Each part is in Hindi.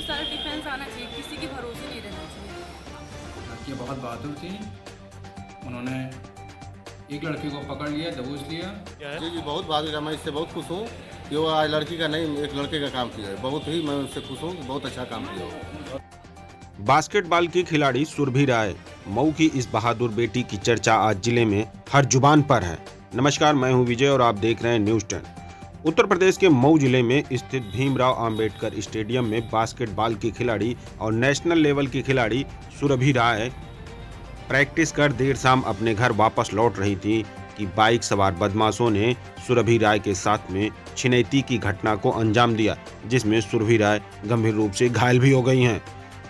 सेल्फ डिफेंस आना चाहिए, किसी के भरोसे नहीं रहना चाहिए। लड़कियाँ बहुत बहादुर थी, उन्होंने एक लड़के को पकड़ लिया, दबोच लिया। जी जी, बहुत बहादुर है। मैं इससे बहुत खुश हूँ कि वो आज लड़की का नहीं एक लड़के का काम किया है। बहुत ही मैं उससे खुश हूँ, बहुत अच्छा काम किया हो। बास्केटबॉल की खिलाड़ी सुरभि राय मऊ की इस बहादुर बेटी की चर्चा आज जिले में हर जुबान पर है। नमस्कार, मैं हूं विजय और आप देख रहे हैं न्यूज़ 10। उत्तर प्रदेश के मऊ जिले में स्थित भीमराव अंबेडकर स्टेडियम में बास्केटबॉल की खिलाड़ी और नेशनल लेवल की खिलाड़ी सुरभि राय प्रैक्टिस कर देर शाम अपने घर वापस लौट रही थी कि बाइक सवार बदमाशों ने सुरभि राय के साथ में छिनैती की घटना को अंजाम दिया, जिसमें सुरभि राय गंभीर रूप से घायल भी हो गई हैं।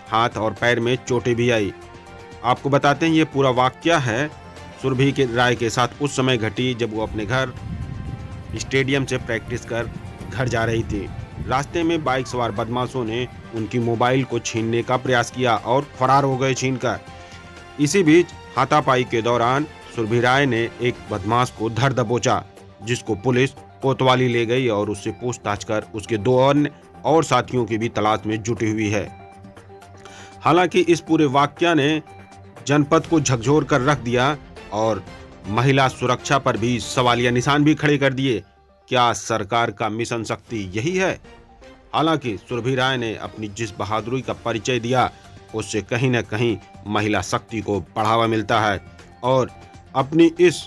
हाथ और पैर में चोटें भी आई। आपको बताते हैं ये पूरा वाकया है सुरभि के राय के साथ उस समय घटी जब वो अपने घर स्टेडियम से प्रैक्टिस कर घर जा रही थी। रास्ते में बाइक सवार बदमाशों ने उनकी मोबाइल को छीनने का प्रयास किया और फरार हो गए छीनकर। इसी बीच हाथापाई के दौरान सुरभि राय ने एक बदमाश को धर दबोचा, जिसको पुलिस कोतवाली ले गई और उससे पूछताछ कर उसके दो अन्य और साथियों की भी तलाश में जुटी हुई है। हालांकि इस पूरे वाकया ने जनपद को झकझोर कर रख दिया और महिला सुरक्षा पर भी सवालिया निशान भी खड़े कर दिए। क्या सरकार का मिशन शक्ति यही है? हालांकि सुरभि राय ने अपनी जिस बहादुरी का परिचय दिया उससे कहीं न कहीं महिला शक्ति को बढ़ावा मिलता है और अपनी इस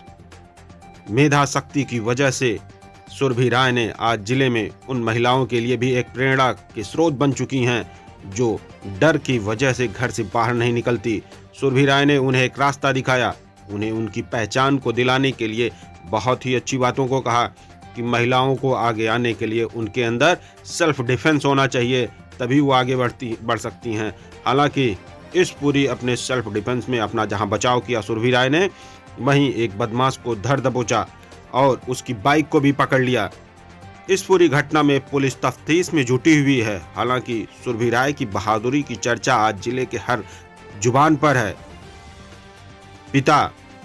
मेधा शक्ति की वजह से सुरभि राय ने आज जिले में उन महिलाओं के लिए भी एक प्रेरणा के स्रोत बन चुकी हैं जो डर की वजह से घर से बाहर नहीं निकलती। सुरभि राय ने उन्हें एक रास्ता दिखाया, उन्हें उनकी पहचान को दिलाने के लिए बहुत ही अच्छी बातों को कहा कि महिलाओं को आगे आने के लिए उनके अंदर सेल्फ डिफेंस होना चाहिए, तभी वो आगे बढ़ सकती हैं। हालांकि इस पूरी अपने सेल्फ डिफेंस में अपना जहां बचाव किया सुरभि राय ने, वहीं एक बदमाश को धर दबोचा और उसकी बाइक को भी पकड़ लिया। इस पूरी घटना में पुलिस तफ्तीश में जुटी हुई है। हालांकि सुरभि राय की बहादुरी की चर्चा आज जिले के हर जुबान पर है। पिता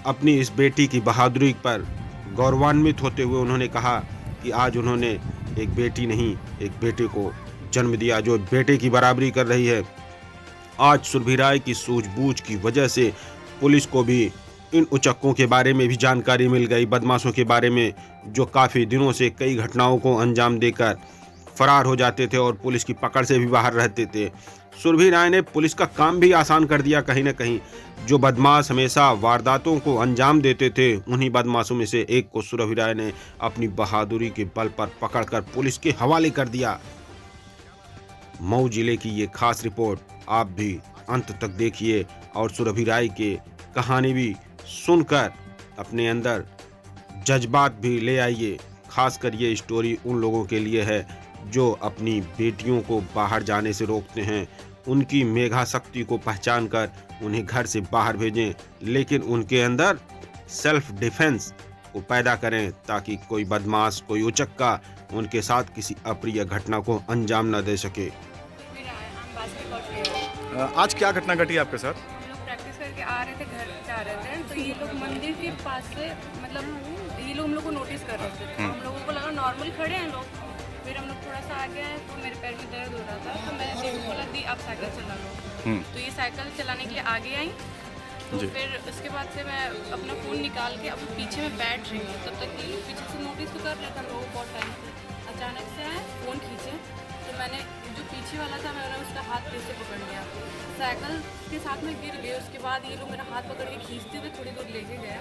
अपनी इस बेटी की बहादुरी पर गौरवान्वित होते हुए उन्होंने कहा कि आज उन्होंने एक बेटी नहीं, एक बेटे को जन्म दिया जो बेटे की बराबरी कर रही है। आज सुरभि राय की सूझबूझ की वजह से पुलिस को भी इन उचक्कों के बारे में भी जानकारी मिल गई, बदमाशों के बारे में जो काफ़ी दिनों से कई घटनाओं को अंजाम देकर फरार हो जाते थे और पुलिस की पकड़ से भी बाहर रहते थे। सुरभि राय ने पुलिस का काम भी आसान कर दिया कहीं न कहीं। जो बदमाश हमेशा वारदातों को अंजाम देते थे, उन्हीं बदमाशों में से एक को सुरभि राय ने अपनी बहादुरी के बल पर पकड़कर पुलिस के हवाले कर दिया। मऊ जिले की ये खास रिपोर्ट आप भी अंत तक देखिए और सुरभि राय के कहानी भी सुनकर अपने अंदर जज्बात भी ले आइए। खासकर ये स्टोरी उन लोगों के लिए है जो अपनी बेटियों को बाहर जाने से रोकते हैं, उनकी मेधा शक्ति को पहचान कर उन्हें घर से बाहर भेजें, लेकिन उनके अंदर सेल्फ डिफेंस को पैदा करें ताकि कोई बदमाश, कोई उचक्का उनके साथ किसी अप्रिय घटना को अंजाम न दे सके। आज क्या घटना घटी आपके साथ? हम लोग प्रैक्टिस करके आ रहे थे, घर जा रहे थे, तो ये लोग मंदिर के पास से मतलब ये लोग हम लोग को नोटिस कर रहे थे। हम लोगों को लगा नॉर्मल खड़े हैं लोग। फिर हम लोग थोड़ा सा आगे आए तो मेरे पैर में दर्द हो रहा था, तो मैंने देखो बोला दी आप साइकिल चला लो। तो ये साइकिल चलाने के लिए आगे आई, तो फिर उसके बाद से मैं अपना फ़ोन निकाल के अब पीछे में बैठ रही हूँ। तब तक ये लोग पीछे से नोटिस तो कर रहे थे लोगों बहुत टाइम से। अचानक से आए, फ़ोन खींचे, तो मैंने जो पीछे वाला था मैंने उसका हाथ कैसे पकड़ लिया, साइकिल के साथ में गिर गए। उसके बाद ये लोग मेरा हाथ पकड़ के खींचते हुए थोड़ी दूर लेके गए,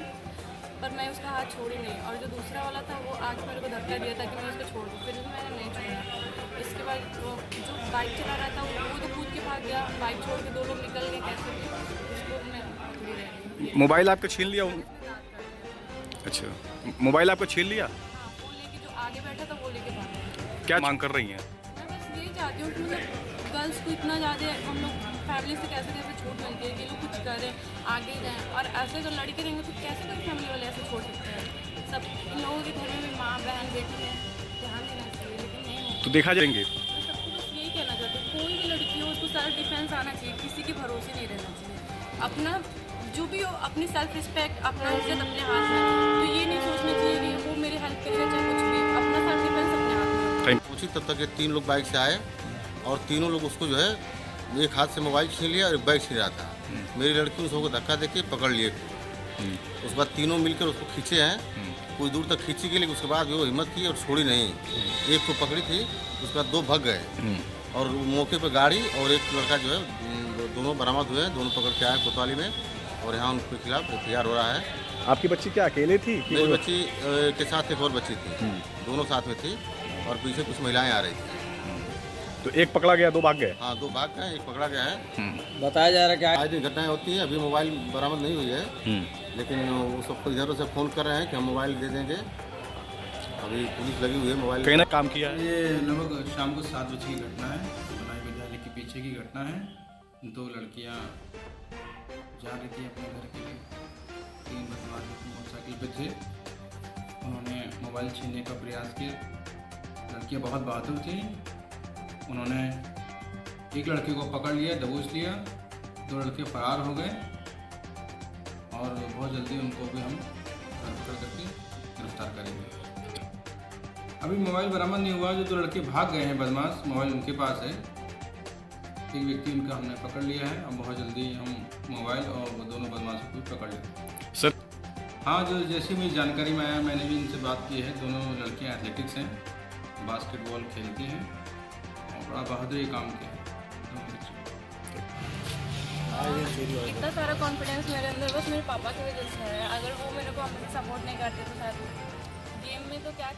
पर मैं उसका हाथ छोड़ी नहीं। और जो दूसरा वाला था वो आगे मेरे को धक्का दिया ताकि मैं उसको छोड़ दूँ, फिर भी मैंने नहीं छोड़ा। इसके बाद जो बाइक चला रहा था वो तो कूद के भाग गया, बाइक छोड़ के दो लोग निकल गए कैसे भी, उसको मैं पकड़ी रही। मोबाइल आपका छीन लिया? अच्छा, मोबाइल आपका छीन लिया? हाँ, वो लेके जो आगे बैठा था वो लेके भाग गया। क्या मांग कर रही हैं? मैं बस यही चाहती हूँ कि मतलब गर्ल्स को इतना ज़्यादा हम लोग फैमिली से कैसे कैसे छूट मिलती है कि लोग कुछ करें, आगे जाएं, और ऐसे अगर लड़के रहेंगे तो कैसे कोई फैमिली वाले ऐसे छोड़ सकते हैं? सब इन लोगों के घर में भी माँ बहन बेटी है, ध्यान देना चाहिए, लेकिन नहीं। तो देखा जाएंगे। मैं सबको बस यही कहना चाहती हूँ, कोई भी लड़की हो उसको सेल्फ डिफेंस आना चाहिए, किसी के भरोसे नहीं रहना चाहिए। अपना जो भी हो, अपनी सेल्फ रिस्पेक्ट, अपना इज्जत अपने हाथ में, तो ये नहीं सोचना चाहिए कि वो मेरी हेल्प करेगा चाहे कुछ भी, अपना सेल्फ डिफेंस अपने हाथ में। पहुंची तब तक ये 3 लोग बाइक से आए और तीनों लोग उसको जो है एक हाथ से मोबाइल छीन लिया और एक बैग छीन रहा था। मेरी लड़की उन सबको धक्का देके पकड़ लिए। उसके बाद तीनों मिलकर उसको खींचे हैं, कुछ दूर तक खींची गई, लेकिन उसके बाद वो हिम्मत की और छोड़ी नहीं। एक को पकड़ी थी, उसके बाद 2 भाग गए और मौके पर गाड़ी और एक लड़का जो है दोनों बरामद हुए हैं। दोनों पकड़ के आए कोतवाली में और यहाँ उनके खिलाफ FIR हो रहा है। आपकी बच्ची क्या अकेले थी? मेरी बच्ची के साथ एक और बच्ची थी, दोनों साथ में थी और पीछे कुछ महिलाएं आ रही थी। तो एक पकड़ा गया, 2 भाग गए। हाँ, 2 भाग गए, एक पकड़ा गया है। बताया जा रहा है कि आज दिन घटनाएं होती हैं। अभी मोबाइल बरामद नहीं हुई है, लेकिन वो सबको इधर से फ़ोन कर रहे हैं कि हम मोबाइल दे देंगे। अभी पुलिस लगी हुई है मोबाइल कहीं ना काम किया है। ये लगभग शाम को 7 बजे की घटना है। बनाई विद्यालय के पीछे की घटना है। 2 लड़कियां जा रही थी अपने घर के लिए। 3 बदमाश मोटरसाइकिल पे थे। उन्होंने मोबाइल छीनने का प्रयास किया। लड़कियां बहुत बहादुर थी। उन्होंने एक लड़के को पकड़ लिया, दबोच लिया। 2 लड़के फरार हो गए और बहुत जल्दी उनको भी हम पकड़ करके गिरफ्तार करेंगे। अभी मोबाइल बरामद नहीं हुआ। जो 2 लड़के भाग गए हैं बदमाश, मोबाइल उनके पास है। एक व्यक्ति उनका हमने पकड़ लिया है। अब बहुत जल्दी हम मोबाइल और वो दोनों बदमाशों को पकड़ लेंगे। सर हाँ, जो जैसी मुझे जानकारी में आया, मैंने भी इनसे बात की है। दोनों लड़कियां एथलेटिक्स हैं, बास्केटबॉल खेलती हैं और बड़ा बहादुरी काम किया है। इतना सारा कॉन्फिडेंस मेरे अंदर बस मेरे पापा की वजह से है। अगर वो मेरे को सपोर्ट नहीं करते तो शायद गेम में तो क्या